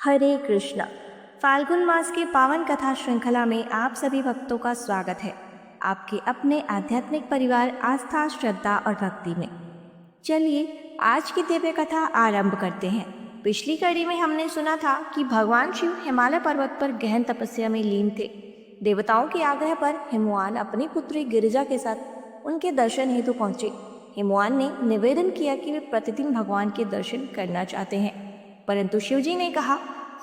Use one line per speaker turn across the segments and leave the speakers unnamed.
हरे कृष्णा। फाल्गुन मास की पावन कथा श्रृंखला में आप सभी भक्तों का स्वागत है, आपके अपने आध्यात्मिक परिवार आस्था, श्रद्धा और भक्ति में। चलिए आज की दिव्य कथा आरंभ करते हैं। पिछली कड़ी में हमने सुना था कि भगवान शिव हिमालय पर्वत पर गहन तपस्या में लीन थे। देवताओं के आग्रह पर हिमवान अपनी पुत्री गिरिजा के साथ उनके दर्शन हेतु पहुंचे। हिमवान ने निवेदन किया कि वे प्रतिदिन भगवान के दर्शन करना चाहते हैं, परंतु शिवजी ने कहा,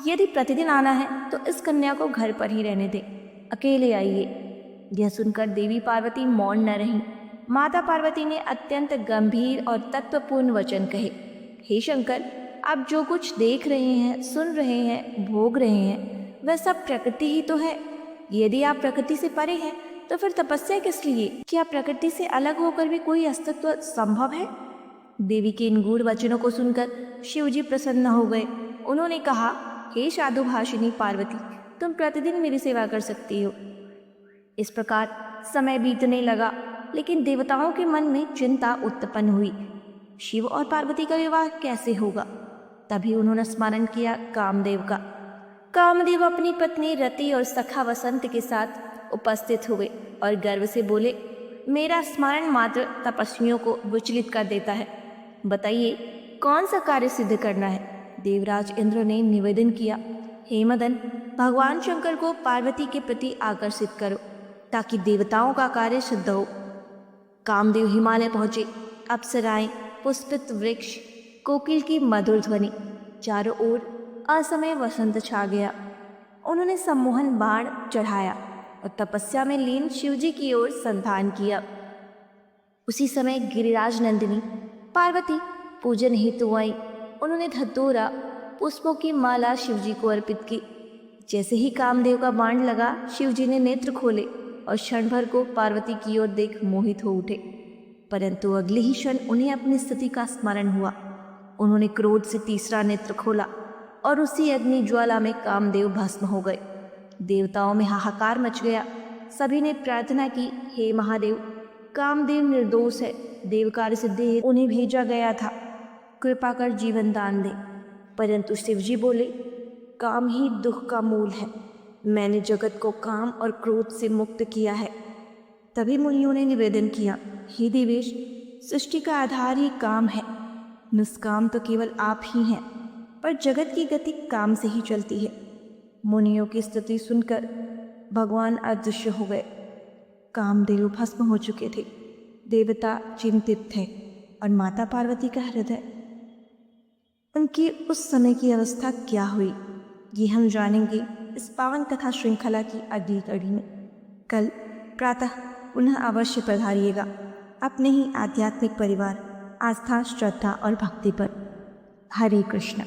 यदि प्रतिदिन आना है तो इस कन्या को घर पर ही रहने दें, अकेले आइए। यह सुनकर देवी पार्वती मौन न रहीं। माता पार्वती ने अत्यंत गंभीर और तत्वपूर्ण वचन कहे, हे शंकर, आप जो कुछ देख रहे हैं, सुन रहे हैं, भोग रहे हैं, वह सब प्रकृति ही तो है। यदि आप प्रकृति से परे हैं तो फिर तपस्या किस लिए? क्या प्रकृति से अलग होकर भी कोई अस्तित्व संभव है? देवी के इन गूढ़ वचनों को सुनकर शिवजी प्रसन्न हो गए। उन्होंने कहा, हे साधुभाषिनी पार्वती, तुम प्रतिदिन मेरी सेवा कर सकती हो। इस प्रकार समय बीतने लगा, लेकिन देवताओं के मन में चिंता उत्पन्न हुई। शिव और पार्वती का विवाह कैसे होगा? तभी उन्होंने स्मरण किया कामदेव का। कामदेव अपनी पत्नी रति और सखा वसंत के साथ उपस्थित हुए और गर्व से बोले, मेरा स्मरण मात्र तपस्वियों को विचलित कर देता है। बताइए, कौन सा कार्य सिद्ध करना है? देवराज इंद्र ने निवेदन किया, हे मदन, भगवान शंकर को पार्वती के प्रति आकर्षित करो ताकि देवताओं का कार्य सिद्ध हो। कामदेव हिमालय पहुंचे। अप्सराएं, पुष्पित वृक्ष, कोकिल की मधुर ध्वनि, चारों ओर असमय वसंत छा गया। उन्होंने सम्मोहन बाण चढ़ाया और तपस्या में लीन शिवजी की ओर संधान किया। उसी समय गिरिराज नंदिनी पार्वती पूजन हेतु आई। उन्होंने धतूरा, पुष्पों की माला शिवजी को अर्पित की। जैसे ही कामदेव का बाण लगा, शिवजी ने नेत्र खोले और क्षण भर को पार्वती की ओर देख मोहित हो उठे, परंतु अगले ही क्षण उन्हें अपनी स्थिति का स्मरण हुआ। उन्होंने क्रोध से तीसरा नेत्र खोला और उसी अग्नि ज्वाला में कामदेव भस्म हो गए। देवताओं में हाहाकार मच गया। सभी ने प्रार्थना की, हे महादेव, कामदेव निर्दोष है, देव कार्य सिद्धि उन्हें भेजा गया था, कृपा कर जीवन दान दें। परंतु शिवजी बोले, काम ही दुख का मूल है। मैंने जगत को काम और क्रोध से मुक्त किया है। तभी मुनियों ने निवेदन किया, हे देवेश, सृष्टि का आधार ही काम है। निष्काम तो केवल आप ही हैं, पर जगत की गति काम से ही चलती है। मुनियों की स्तुति सुनकर भगवान अदृश्य हो गए। कामदेव भस्म हो चुके थे। देवता चिंतित थे और माता पार्वती का हृदय, उनकी उस समय की अवस्था क्या हुई, ये हम जानेंगे इस पावन कथा श्रृंखला की अगली कड़ी में। कल प्रातः पुनः अवश्य पधारिएगा अपने ही आध्यात्मिक परिवार आस्था, श्रद्धा और भक्ति पर। हरे कृष्ण।